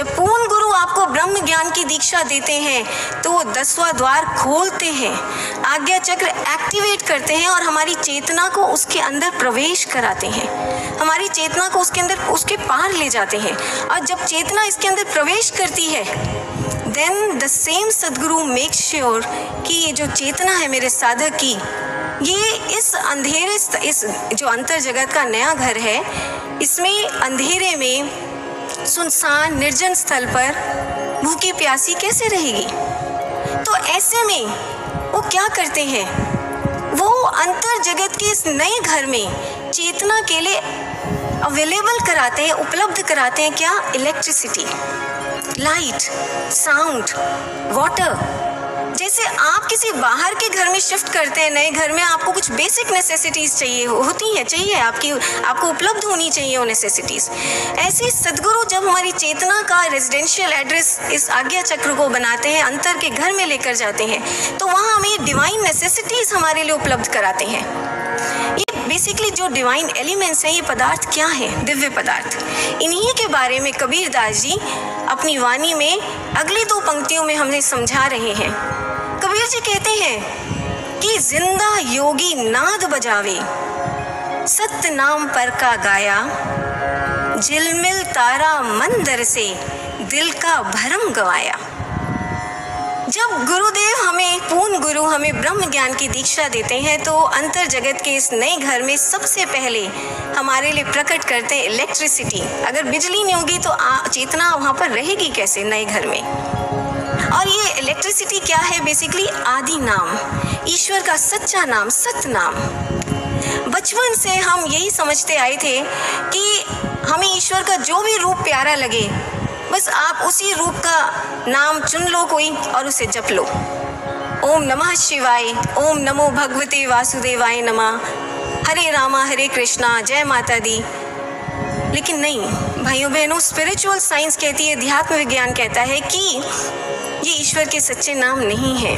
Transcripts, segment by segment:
जब पूर्ण गुरु आपको ब्रह्म ज्ञान की दीक्षा देते हैं तो वो 10वां द्वार खोलते हैं, आज्ञा चक्र एक्टिवेट करते हैं और हमारी चेतना को उसके अंदर प्रवेश कराते हैं, हमारी चेतना को उसके अंदर उसके पार ले जाते हैं। और जब चेतना इसके अंदर प्रवेश करती है देन द सेम सदगुरु मेक श्योर कि ये जो चेतना है मेरे साधक की, ये इस अंधेरे, इस जो अंतर जगत का नया घर है, इसमें अंधेरे में सुनसान निर्जन स्थल पर भूखी प्यासी कैसे रहेगी। तो ऐसे में वो क्या करते हैं, वो अंतर जगत के इस नए घर में चेतना के लिए अवेलेबल कराते हैं, उपलब्ध कराते हैं क्या, इलेक्ट्रिसिटी, लाइट, साउंड, वाटर। जैसे आप किसी बाहर के घर में शिफ्ट करते हैं, नए घर में आपको कुछ बेसिक नेसेसिटीज चाहिए होती है, चाहिए आपको उपलब्ध होनी चाहिए वो नेसेसिटीज। ऐसे सदगुरु जब हमारी चेतना का रेजिडेंशियल एड्रेस इस आज्ञा चक्र को बनाते हैं, अंतर के घर में लेकर जाते हैं, तो वहाँ हमें डिवाइन नेसेसिटीज हमारे लिए उपलब्ध कराते हैं। ये बेसिकली जो डिवाइन एलिमेंट्स हैं, ये पदार्थ क्या है, दिव्य पदार्थ। इन्हीं के बारे में कबीर दास जी अपनी वाणी में अगली 2 पंक्तियों में हमें समझा रहे हैं। कबीर जी कहते हैं कि जिंदा योगी नाद बजावे, सत्य नाम पर का गाया, झिलमिल तारा मंदिर से दिल का भरम गवाया। जब गुरुदेव हमें, पूर्ण गुरु हमें ब्रह्म ज्ञान की दीक्षा देते हैं तो अंतर जगत के इस नए घर में सबसे पहले हमारे लिए प्रकट करते हैं इलेक्ट्रिसिटी। अगर बिजली नहीं होगी तो चेतना वहाँ पर रहेगी कैसे नए घर में। और ये इलेक्ट्रिसिटी क्या है, बेसिकली आदि नाम, ईश्वर का सच्चा नाम, सत्य नाम। बचपन से हम यही समझते आए थे कि हमें ईश्वर का जो भी रूप प्यारा लगे, बस आप उसी रूप का नाम चुन लो कोई और उसे जप लो। ओम नमः शिवाय, ओम नमो भगवते वासुदेवाय नमः, हरे रामा हरे कृष्णा, जय माता दी। लेकिन नहीं भाइयों बहनों, स्पिरिचुअल साइंस कहती है, अध्यात्म विज्ञान कहता है कि ये ईश्वर के सच्चे नाम नहीं है,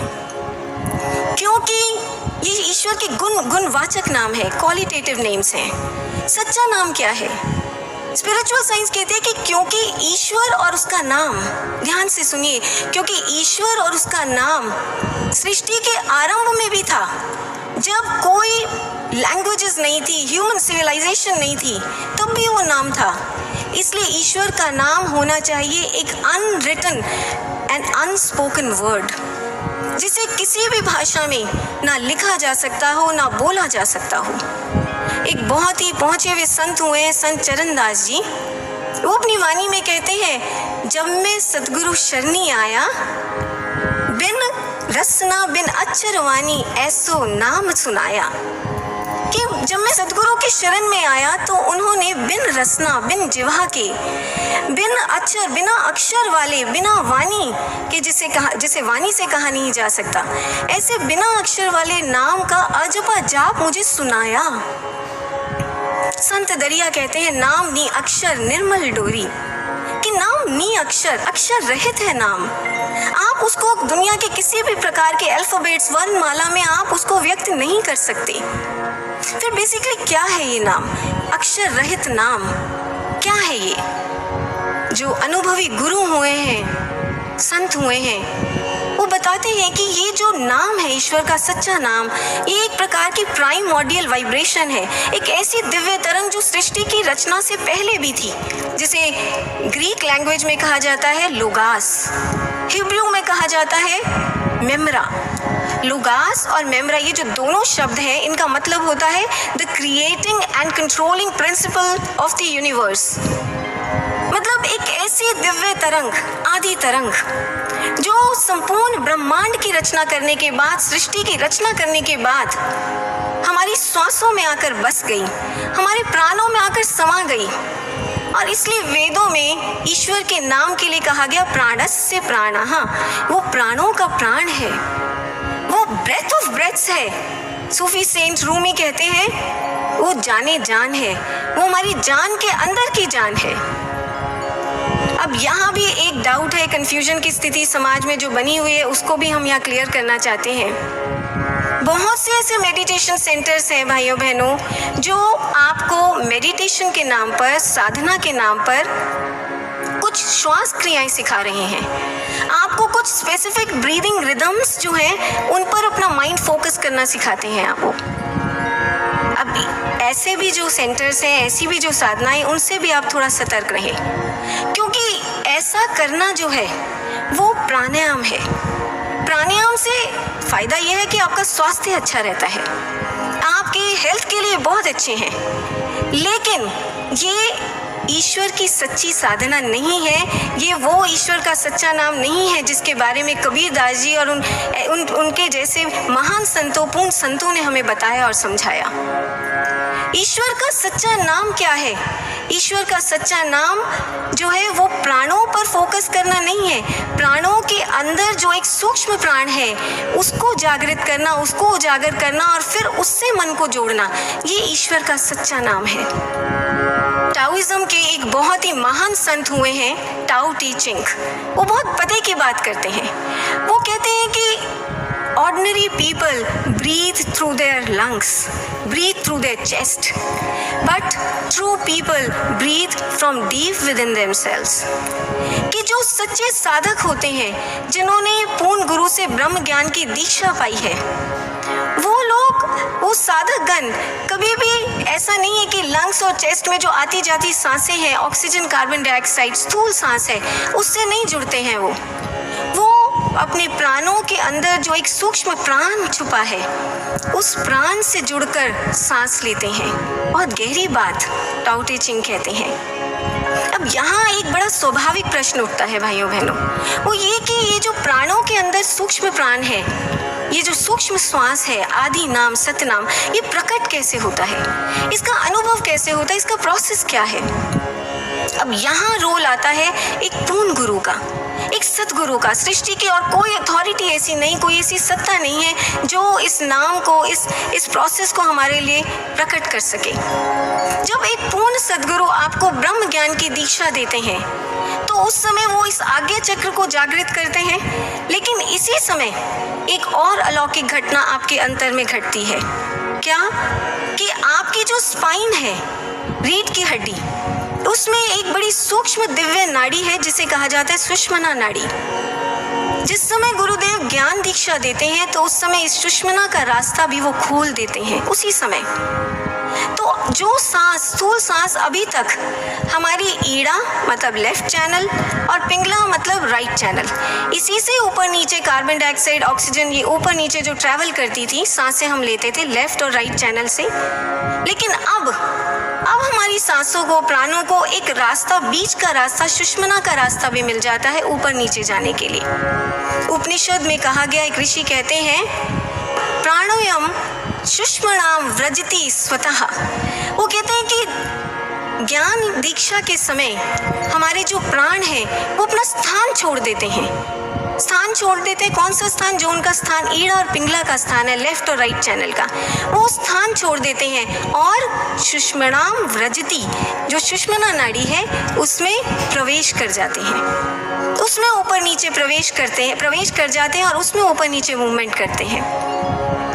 क्योंकि ये ईश्वर के गुणवाचक नाम है, क्वालिटेटिव नेम्स हैं। सच्चा नाम क्या है? स्पिरिचुअल साइंस कहती है कि क्योंकि ईश्वर और उसका नाम, ध्यान से सुनिए, क्योंकि ईश्वर और उसका नाम सृष्टि के आरंभ में भी था, जब कोई लैंग्वेजेस नहीं थी, ह्यूमन सिविलाइजेशन नहीं थी, तब भी वो नाम था। इसलिए ईश्वर का नाम होना चाहिए एक अनरिटन एंड अनस्पोकन वर्ड, जिसे किसी भी भाषा में ना लिखा जा सकता हो ना बोला जा सकता हो। एक बहुत ही पहुंचे हुए संत हुए हैं, संत चरणदास जी। वो अपनी वाणी में कहते हैं, जब मैं सतगुरु शरणी आया, बिन रसना बिन अक्षर वाणी ऐसो नाम सुनाया। कि जब मैं सतगुरु के शरण में आया तो उन्होंने बिन रसना, बिन जिह्वा के, बिन अक्षर, बिना अक्षर वाले, बिना वाणी के, जिसे वाणी से कहा नहीं जा सकता, ऐसे बिना अक्षर वाले नाम का अजपा जाप मुझे सुनाया। संत दरिया कहते हैं, नाम नी अक्षर निर्मल डोरी, कि नाम नी अक्षर, अक्षर रहित है नाम। आप उसको दुनिया के किसी भी प्रकार के अल्फाबेट्स, वर्णमाला में आप उसको व्यक्त नहीं कर सकते। फिर बेसिकली क्या है ये नाम, अक्षर रहित नाम क्या है ये? जो अनुभवी गुरु हुए हैं, संत हुए हैं, वो बताते हैं कि ये जो नाम है, ईश्वर का सच्चा नाम, ये एक प्रकार की प्राइमोर्डियल वाइब्रेशन है, एक ऐसी दिव्य तरंग जो सृष्टि की रचना से पहले भी थी, जिसे ग्रीक लैंग्वेज में कहा जाता है लोगास, हिब्रू में कहा जाता है मेमरा। लुगास और मेमरा, ये जो दोनों शब्द हैं, इनका मतलब होता है the creating and controlling principle of the universe. मतलब एक ऐसी दिव्य तरंग, आदि तरंग, जो संपूर्ण ब्रह्मांड की रचना करने के बाद, सृष्टि की रचना करने के बाद हमारी श्वासों में आकर बस गई, हमारे प्राणों में आकर समा गई। और इसलिए वेदों में ईश्वर के नाम के लिए कहा गया प्राणस्य प्राणः, वो प्राणों का प्राण है, वो ब्रेथ ऑफ ब्रेथ्स है। सूफी सेंट रूमी कहते हैं वो जाने जान है, वो हमारी जान के अंदर की जान है। अब यहाँ भी एक डाउट है, कंफ्यूजन की स्थिति समाज में जो बनी हुई है, उसको भी हम यहाँ क्लियर करना चाहते हैं। बहुत से ऐसे मेडिटेशन सेंटर्स हैं भाइयों बहनों, जो आपको मेडिटेशन के नाम पर, साधना के नाम पर कुछ श्वास क्रियाएं सिखा रहे हैं, आपको कुछ स्पेसिफिक ब्रीदिंग रिदम्स जो है उन पर अपना माइंड फोकस करना सिखाते हैं आपको। अब ऐसे भी जो सेंटर्स हैं, ऐसी भी जो साधनाएं, उनसे भी आप थोड़ा सतर्क रहें, क्योंकि ऐसा करना जो है वो प्राणायाम है। प्राणायाम से फायदा यह है कि आपका स्वास्थ्य अच्छा रहता है, आपके हेल्थ के लिए बहुत अच्छे हैं, लेकिन ये ईश्वर की सच्ची साधना नहीं है। ये वो ईश्वर का सच्चा नाम नहीं है जिसके बारे में कबीरदास जी और उनके जैसे महान संतों, पूर्ण संतों ने हमें बताया और समझाया। ईश्वर का सच्चा नाम क्या है? ईश्वर का सच्चा नाम जो है वो प्राणों पर फोकस करना नहीं है। प्राणों के अंदर जो एक सूक्ष्म प्राण है उसको जागृत करना, उसको उजागर करना और फिर उससे मन को जोड़ना, ये ईश्वर का सच्चा नाम है। टाओइज्म के एक बहुत ही महान संत हुए हैं टाओ टी चिंग। वो बहुत पते की बात करते हैं। वो कहते हैं कि ordinary people breathe through their lungs, breathe through their chest, but true people breathe from deep within themselves। कि जो सच्चे साधक होते हैं, जिन्होंने पूर्ण गुरु से ब्रह्म ज्ञान की दीक्षा पाई है, वो लोग, वो साधक गण कभी भी ऐसा नहीं है कि लंग्स और चेस्ट में जो आती जाती सांसें हैं, ऑक्सीजन, कार्बन डाइऑक्साइड, स्थूल सांस है, उससे नहीं जुड़ते हैं। वो अपने प्राणों के अंदर जो एक सूक्ष्म प्राण छुपा है, उस प्राण से जुड़कर सांस लेते हैं। बहुत गहरी बात टाओ टी चिंग कहते हैं। अब यहाँ एक बड़ा स्वाभाविक प्रश्न उठता है भाइयों बहनों, वो ये कि ये जो प्राणों के अंदर सूक्ष्म प्राण है, ये जो सूक्ष्म श्वास है, आदि नाम, सतनाम, ये प्रकट कैसे होता है? इसका अनुभव कैसे होता है? इसका प्रोसेस क्या है? अब यहाँ रोल आता है एक पूर्ण गुरु का, एक सतगुरु का। सृष्टि की और कोई अथॉरिटी ऐसी नहीं, कोई ऐसी सत्ता नहीं है जो इस नाम को, इस प्रोसेस को हमारे लिए प्रकट कर सके। जब एक पूर्ण सदगुरु आपको ब्रह्म ज्ञान की दीक्षा देते हैं तो उस समय वो इस आज्ञा चक्र को जागृत करते हैं, लेकिन इसी समय एक और अलौकिक घटना आपके अंतर में घटती है। क्या? कि आपकी जो स्पाइन है, रीढ़ की हड्डी, उसमें एक बड़ी सूक्ष्म दिव्य नाड़ी है जिसे कहा जाता है सुषुम्ना नाड़ी। जिस समय गुरुदेव ज्ञान दीक्षा देते हैं तो उस समय इस सुषुम्ना का रास्ता भी वो खोल देते हैं उसी समय। तो जो सांस, स्थूल सांस अभी तक हमारी ईड़ा मतलब लेफ्ट चैनल और पिंगला मतलब राइट चैनल, इसी से ऊपर नीचे कार्बन डाइऑक्साइड, ऑक्सीजन, ये ऊपर नीचे जो ट्रैवल करती थी, सांसें हम लेते थे लेफ्ट और राइट चैनल से। लेकिन अब हमारी सांसों को, प्राणों को एक रास्ता, बीच का रास्ता, सुषुम्ना का रास्ता भी मिल जाता है ऊपर नीचे जाने के लिए। उपनिषद में कहा गया, एक ऋषि कहते हैं, प्राणायाम सुषुम्नाम व्रजति स्वतः। वो कहते हैं कि ज्ञान दीक्षा के समय हमारे जो प्राण हैं वो अपना स्थान छोड़ देते हैं। स्थान छोड़ देते हैं। कौन सा स्थान? जो उनका स्थान ईड़ा और पिंगला का स्थान है, लेफ्ट और राइट चैनल का, वो स्थान छोड़ देते हैं और सुषुम्नाम व्रजति, जो सुषुम्ना नाड़ी है, उसमें प्रवेश कर जाते हैं। उसमें ऊपर नीचे प्रवेश कर जाते हैं और उसमें ऊपर नीचे मूवमेंट करते हैं।